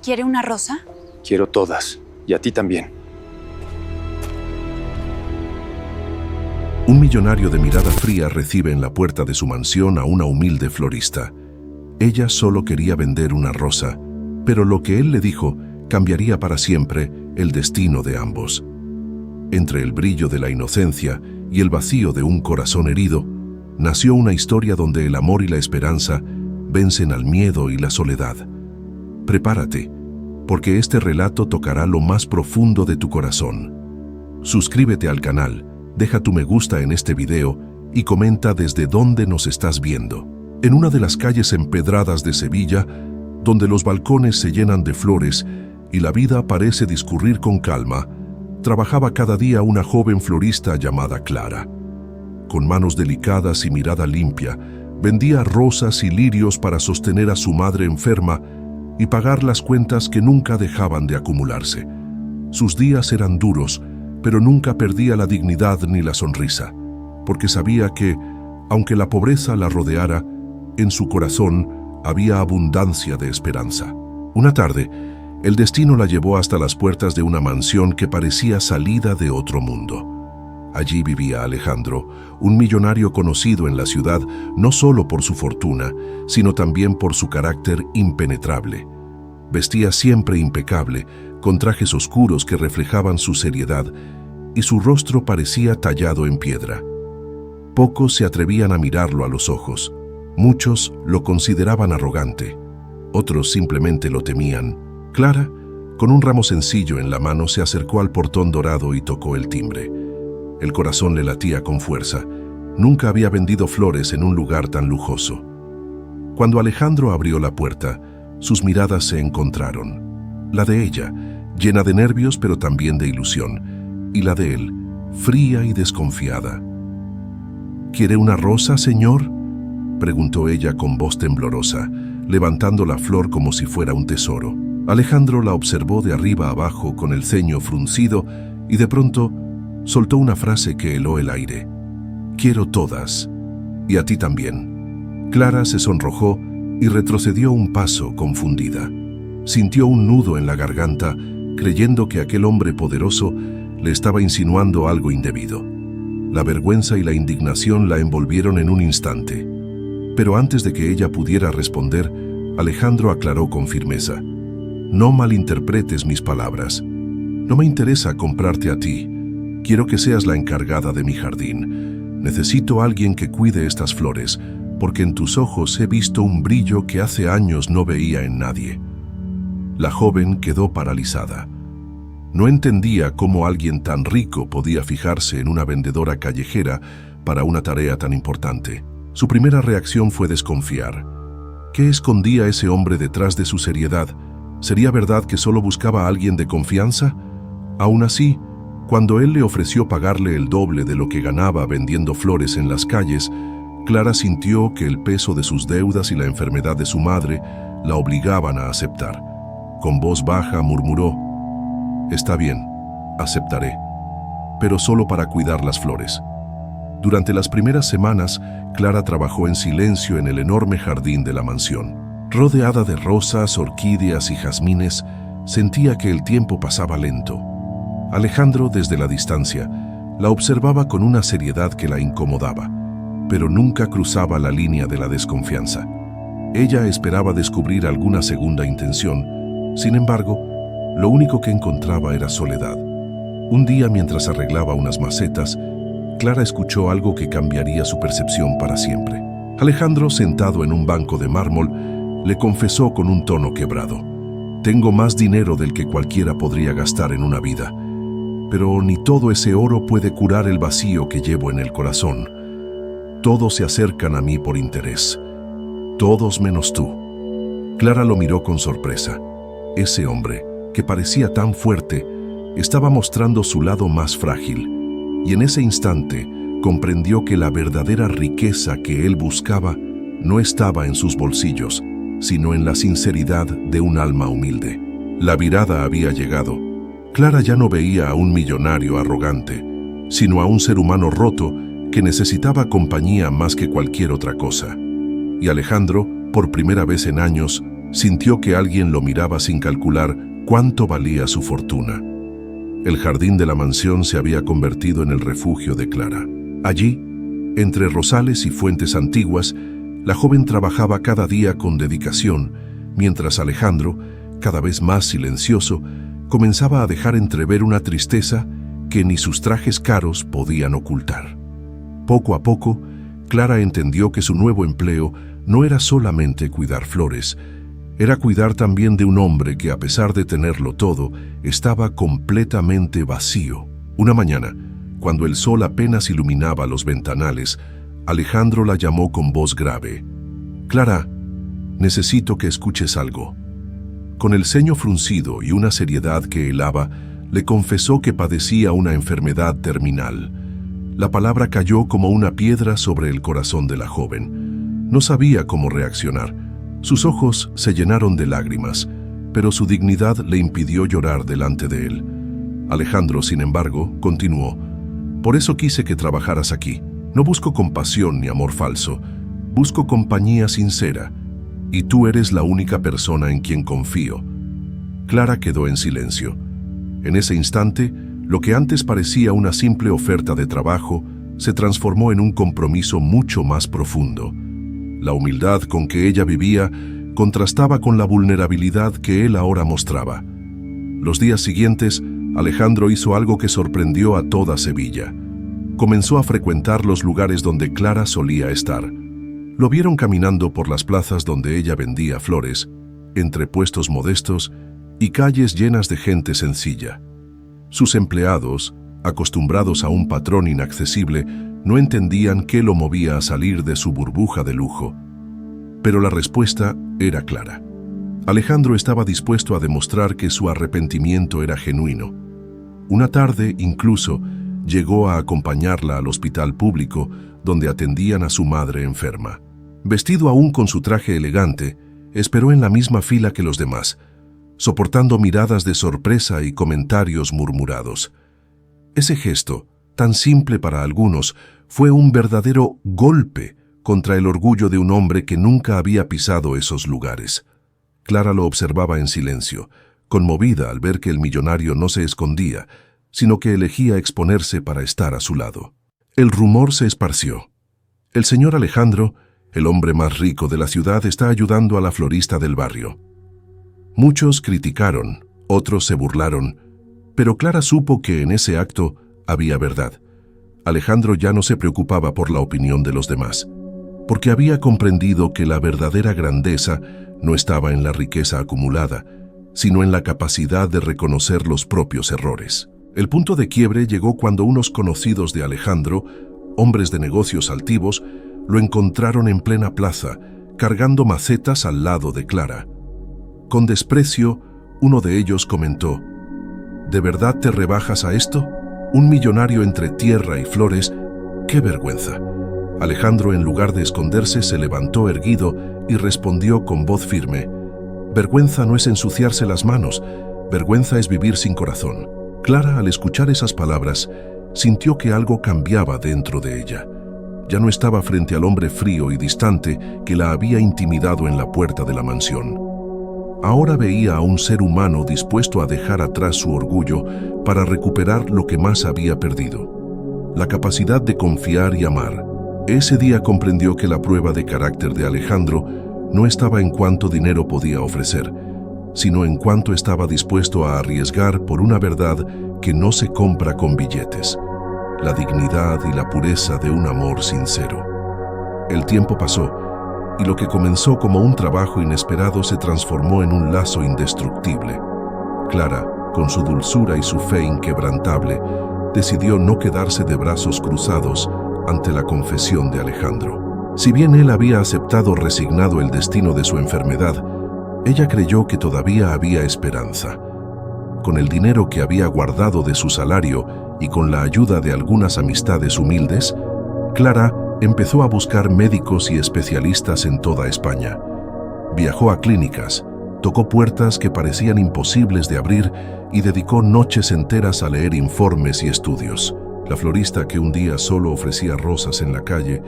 ¿Quiere una rosa? Quiero todas, y a ti también. Un millonario de mirada fría recibe en la puerta de su mansión a una humilde florista. Ella solo quería vender una rosa, pero lo que él le dijo cambiaría para siempre el destino de ambos. Entre el brillo de la inocencia y el vacío de un corazón herido, nació una historia donde el amor y la esperanza vencen al miedo y la soledad. Prepárate, porque este relato tocará lo más profundo de tu corazón. Suscríbete al canal, deja tu me gusta en este video y comenta desde dónde nos estás viendo. En una de las calles empedradas de Sevilla, donde los balcones se llenan de flores y la vida parece discurrir con calma, trabajaba cada día una joven florista llamada Clara. Con manos delicadas y mirada limpia, vendía rosas y lirios para sostener a su madre enferma y pagar las cuentas que nunca dejaban de acumularse. Sus días eran duros, pero nunca perdía la dignidad ni la sonrisa, porque sabía que, aunque la pobreza la rodeara, en su corazón había abundancia de esperanza. Una tarde, el destino la llevó hasta las puertas de una mansión que parecía salida de otro mundo. Allí vivía Alejandro, un millonario conocido en la ciudad no solo por su fortuna, sino también por su carácter impenetrable. Vestía siempre impecable, con trajes oscuros que reflejaban su seriedad, y su rostro parecía tallado en piedra. Pocos se atrevían a mirarlo a los ojos. Muchos lo consideraban arrogante, otros simplemente lo temían. Clara, con un ramo sencillo en la mano, se acercó al portón dorado y tocó el timbre. El corazón le latía con fuerza. Nunca había vendido flores en un lugar tan lujoso. Cuando Alejandro abrió la puerta, sus miradas se encontraron. La de ella, llena de nervios pero también de ilusión, y la de él, fría y desconfiada. ¿Quiere una rosa, señor?, preguntó ella con voz temblorosa, levantando la flor como si fuera un tesoro. Alejandro la observó de arriba abajo con el ceño fruncido y de pronto soltó una frase que heló el aire. «Quiero todas, y a ti también». Clara se sonrojó y retrocedió un paso, confundida. Sintió un nudo en la garganta, creyendo que aquel hombre poderoso le estaba insinuando algo indebido. La vergüenza y la indignación la envolvieron en un instante. Pero antes de que ella pudiera responder, Alejandro aclaró con firmeza: «No malinterpretes mis palabras. No me interesa comprarte a ti. Quiero que seas la encargada de mi jardín. Necesito a alguien que cuide estas flores, porque en tus ojos he visto un brillo que hace años no veía en nadie». La joven quedó paralizada. No entendía cómo alguien tan rico podía fijarse en una vendedora callejera para una tarea tan importante. Su primera reacción fue desconfiar. ¿Qué escondía ese hombre detrás de su seriedad? ¿Sería verdad que solo buscaba a alguien de confianza? Aún así, cuando él le ofreció pagarle el doble de lo que ganaba vendiendo flores en las calles, Clara sintió que el peso de sus deudas y la enfermedad de su madre la obligaban a aceptar. Con voz baja murmuró: «Está bien, aceptaré, pero solo para cuidar las flores». Durante las primeras semanas, Clara trabajó en silencio en el enorme jardín de la mansión. Rodeada de rosas, orquídeas y jazmines, sentía que el tiempo pasaba lento. Alejandro, desde la distancia, la observaba con una seriedad que la incomodaba, pero nunca cruzaba la línea de la desconfianza. Ella esperaba descubrir alguna segunda intención. Sin embargo, lo único que encontraba era soledad. Un día, mientras arreglaba unas macetas, Clara escuchó algo que cambiaría su percepción para siempre. Alejandro, sentado en un banco de mármol, le confesó con un tono quebrado: «Tengo más dinero del que cualquiera podría gastar en una vida, pero ni todo ese oro puede curar el vacío que llevo en el corazón. Todos se acercan a mí por interés, todos menos tú». Clara lo miró con sorpresa. Ese hombre, que parecía tan fuerte, estaba mostrando su lado más frágil. Y en ese instante comprendió que la verdadera riqueza que él buscaba no estaba en sus bolsillos, sino en la sinceridad de un alma humilde. La virada había llegado. Clara ya no veía a un millonario arrogante, sino a un ser humano roto que necesitaba compañía más que cualquier otra cosa. Y Alejandro, por primera vez en años, Sintió que alguien lo miraba sin calcular cuánto valía su fortuna. El jardín de la mansión se había convertido en el refugio de Clara. Allí, entre rosales y fuentes antiguas, la joven trabajaba cada día con dedicación, mientras Alejandro, cada vez más silencioso, comenzaba a dejar entrever una tristeza que ni sus trajes caros podían ocultar. Poco a poco, Clara entendió que su nuevo empleo no era solamente cuidar flores, era cuidar también de un hombre que, a pesar de tenerlo todo, estaba completamente vacío. Una mañana, cuando el sol apenas iluminaba los ventanales, Alejandro la llamó con voz grave. «Clara, necesito que escuches algo». Con el ceño fruncido y una seriedad que helaba, le confesó que padecía una enfermedad terminal. La palabra cayó como una piedra sobre el corazón de la joven. No sabía cómo reaccionar. Sus ojos se llenaron de lágrimas, pero su dignidad le impidió llorar delante de él. Alejandro, sin embargo, continuó. «Por eso quise que trabajaras aquí. No busco compasión ni amor falso. Busco compañía sincera. Y tú eres la única persona en quien confío». Clara quedó en silencio. En ese instante, lo que antes parecía una simple oferta de trabajo se transformó en un compromiso mucho más profundo. La humildad con que ella vivía contrastaba con la vulnerabilidad que él ahora mostraba. Los días siguientes, Alejandro hizo algo que sorprendió a toda Sevilla. Comenzó a frecuentar los lugares donde Clara solía estar. Lo vieron caminando por las plazas donde ella vendía flores, entre puestos modestos y calles llenas de gente sencilla. Sus empleados, acostumbrados a un patrón inaccesible, no entendían qué lo movía a salir de su burbuja de lujo. Pero la respuesta era clara. Alejandro estaba dispuesto a demostrar que su arrepentimiento era genuino. Una tarde, incluso, llegó a acompañarla al hospital público, donde atendían a su madre enferma. Vestido aún con su traje elegante, esperó en la misma fila que los demás, soportando miradas de sorpresa y comentarios murmurados. Ese gesto, tan simple para algunos, fue un verdadero golpe contra el orgullo de un hombre que nunca había pisado esos lugares. Clara lo observaba en silencio, conmovida al ver que el millonario no se escondía, sino que elegía exponerse para estar a su lado. El rumor se esparció. El señor Alejandro, el hombre más rico de la ciudad, está ayudando a la florista del barrio. Muchos criticaron, otros se burlaron, pero Clara supo que en ese acto había verdad. Alejandro ya no se preocupaba por la opinión de los demás, porque había comprendido que la verdadera grandeza no estaba en la riqueza acumulada, sino en la capacidad de reconocer los propios errores. El punto de quiebre llegó cuando unos conocidos de Alejandro, hombres de negocios altivos, lo encontraron en plena plaza, cargando macetas al lado de Clara. Con desprecio, uno de ellos comentó: ¿De verdad te rebajas a esto? Un millonario entre tierra y flores, ¡qué vergüenza! Alejandro, en lugar de esconderse, se levantó erguido y respondió con voz firme: vergüenza no es ensuciarse las manos, vergüenza es vivir sin corazón. Clara, al escuchar esas palabras, sintió que algo cambiaba dentro de ella. Ya no estaba frente al hombre frío y distante que la había intimidado en la puerta de la mansión. Ahora veía a un ser humano dispuesto a dejar atrás su orgullo para recuperar lo que más había perdido: la capacidad de confiar y amar. Ese día comprendió que la prueba de carácter de Alejandro no estaba en cuánto dinero podía ofrecer, sino en cuánto estaba dispuesto a arriesgar por una verdad que no se compra con billetes: la dignidad y la pureza de un amor sincero. El tiempo pasó, y lo que comenzó como un trabajo inesperado se transformó en un lazo indestructible. Clara, con su dulzura y su fe inquebrantable, decidió no quedarse de brazos cruzados ante la confesión de Alejandro. Si bien él había aceptado resignado el destino de su enfermedad, ella creyó que todavía había esperanza. Con el dinero que había guardado de su salario y con la ayuda de algunas amistades humildes, Clara empezó a buscar médicos y especialistas en toda España. Viajó a clínicas, tocó puertas que parecían imposibles de abrir y dedicó noches enteras a leer informes y estudios. La florista, que un día solo ofrecía rosas en la calle,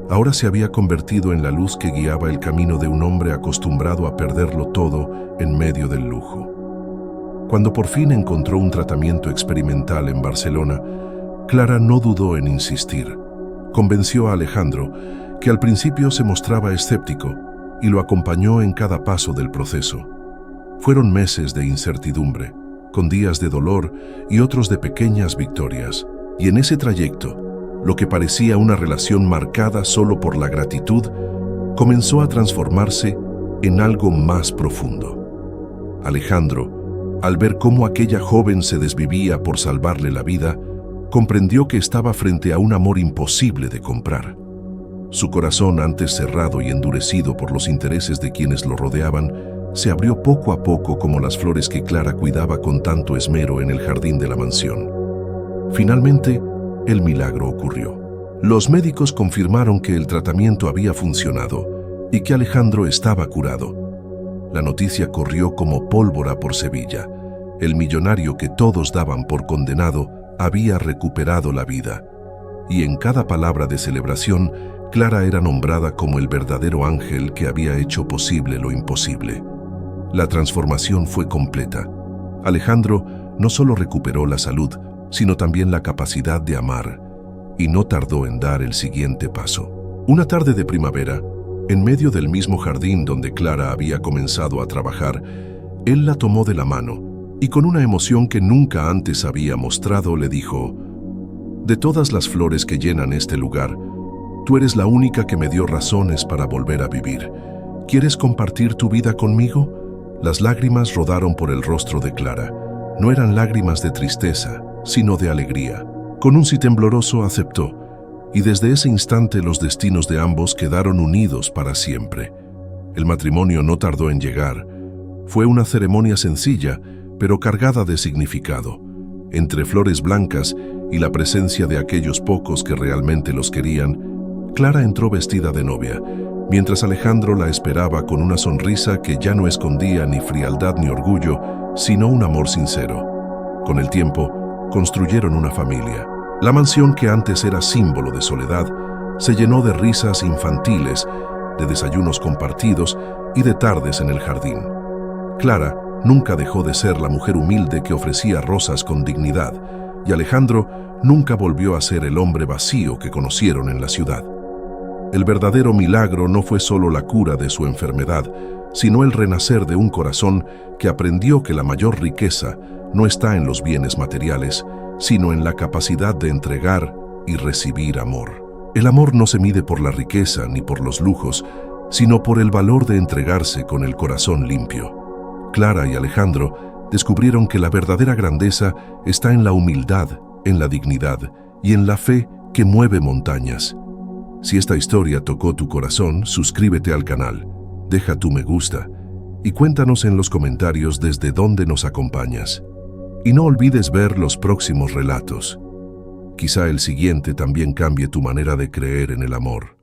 ahora se había convertido en la luz que guiaba el camino de un hombre acostumbrado a perderlo todo en medio del lujo. Cuando por fin encontró un tratamiento experimental en Barcelona, Clara no dudó en insistir. Convenció a Alejandro, que al principio se mostraba escéptico, y lo acompañó en cada paso del proceso. Fueron meses de incertidumbre, con días de dolor y otros de pequeñas victorias. Y en ese trayecto, lo que parecía una relación marcada solo por la gratitud, comenzó a transformarse en algo más profundo. Alejandro, al ver cómo aquella joven se desvivía por salvarle la vida, comprendió que estaba frente a un amor imposible de comprar. Su corazón, antes cerrado y endurecido por los intereses de quienes lo rodeaban, se abrió poco a poco como las flores que Clara cuidaba con tanto esmero en el jardín de la mansión. Finalmente, el milagro ocurrió. Los médicos confirmaron que el tratamiento había funcionado y que Alejandro estaba curado. La noticia corrió como pólvora por Sevilla. El millonario que todos daban por condenado había recuperado la vida. Y en cada palabra de celebración, Clara era nombrada como el verdadero ángel que había hecho posible lo imposible. La transformación fue completa. Alejandro no solo recuperó la salud, sino también la capacidad de amar, y no tardó en dar el siguiente paso. Una tarde de primavera, en medio del mismo jardín donde Clara había comenzado a trabajar, él la tomó de la mano y con una emoción que nunca antes había mostrado le dijo: «De todas las flores que llenan este lugar, tú eres la única que me dio razones para volver a vivir. ¿Quieres compartir tu vida conmigo?». Las lágrimas rodaron por el rostro de Clara. No eran lágrimas de tristeza, sino de alegría. Con un sí tembloroso aceptó, y desde ese instante los destinos de ambos quedaron unidos para siempre. El matrimonio no tardó en llegar. Fue una ceremonia sencilla, pero cargada de significado. Entre flores blancas y la presencia de aquellos pocos que realmente los querían, Clara entró vestida de novia, mientras Alejandro la esperaba con una sonrisa que ya no escondía ni frialdad ni orgullo, sino un amor sincero. Con el tiempo, construyeron una familia. La mansión, que antes era símbolo de soledad, se llenó de risas infantiles, de desayunos compartidos y de tardes en el jardín. Clara nunca dejó de ser la mujer humilde que ofrecía rosas con dignidad, y Alejandro nunca volvió a ser el hombre vacío que conocieron en la ciudad. El verdadero milagro no fue solo la cura de su enfermedad, sino el renacer de un corazón que aprendió que la mayor riqueza no está en los bienes materiales, sino en la capacidad de entregar y recibir amor. El amor no se mide por la riqueza ni por los lujos, sino por el valor de entregarse con el corazón limpio. Clara y Alejandro descubrieron que la verdadera grandeza está en la humildad, en la dignidad y en la fe que mueve montañas. Si esta historia tocó tu corazón, suscríbete al canal, deja tu me gusta y cuéntanos en los comentarios desde dónde nos acompañas. Y no olvides ver los próximos relatos. Quizá el siguiente también cambie tu manera de creer en el amor.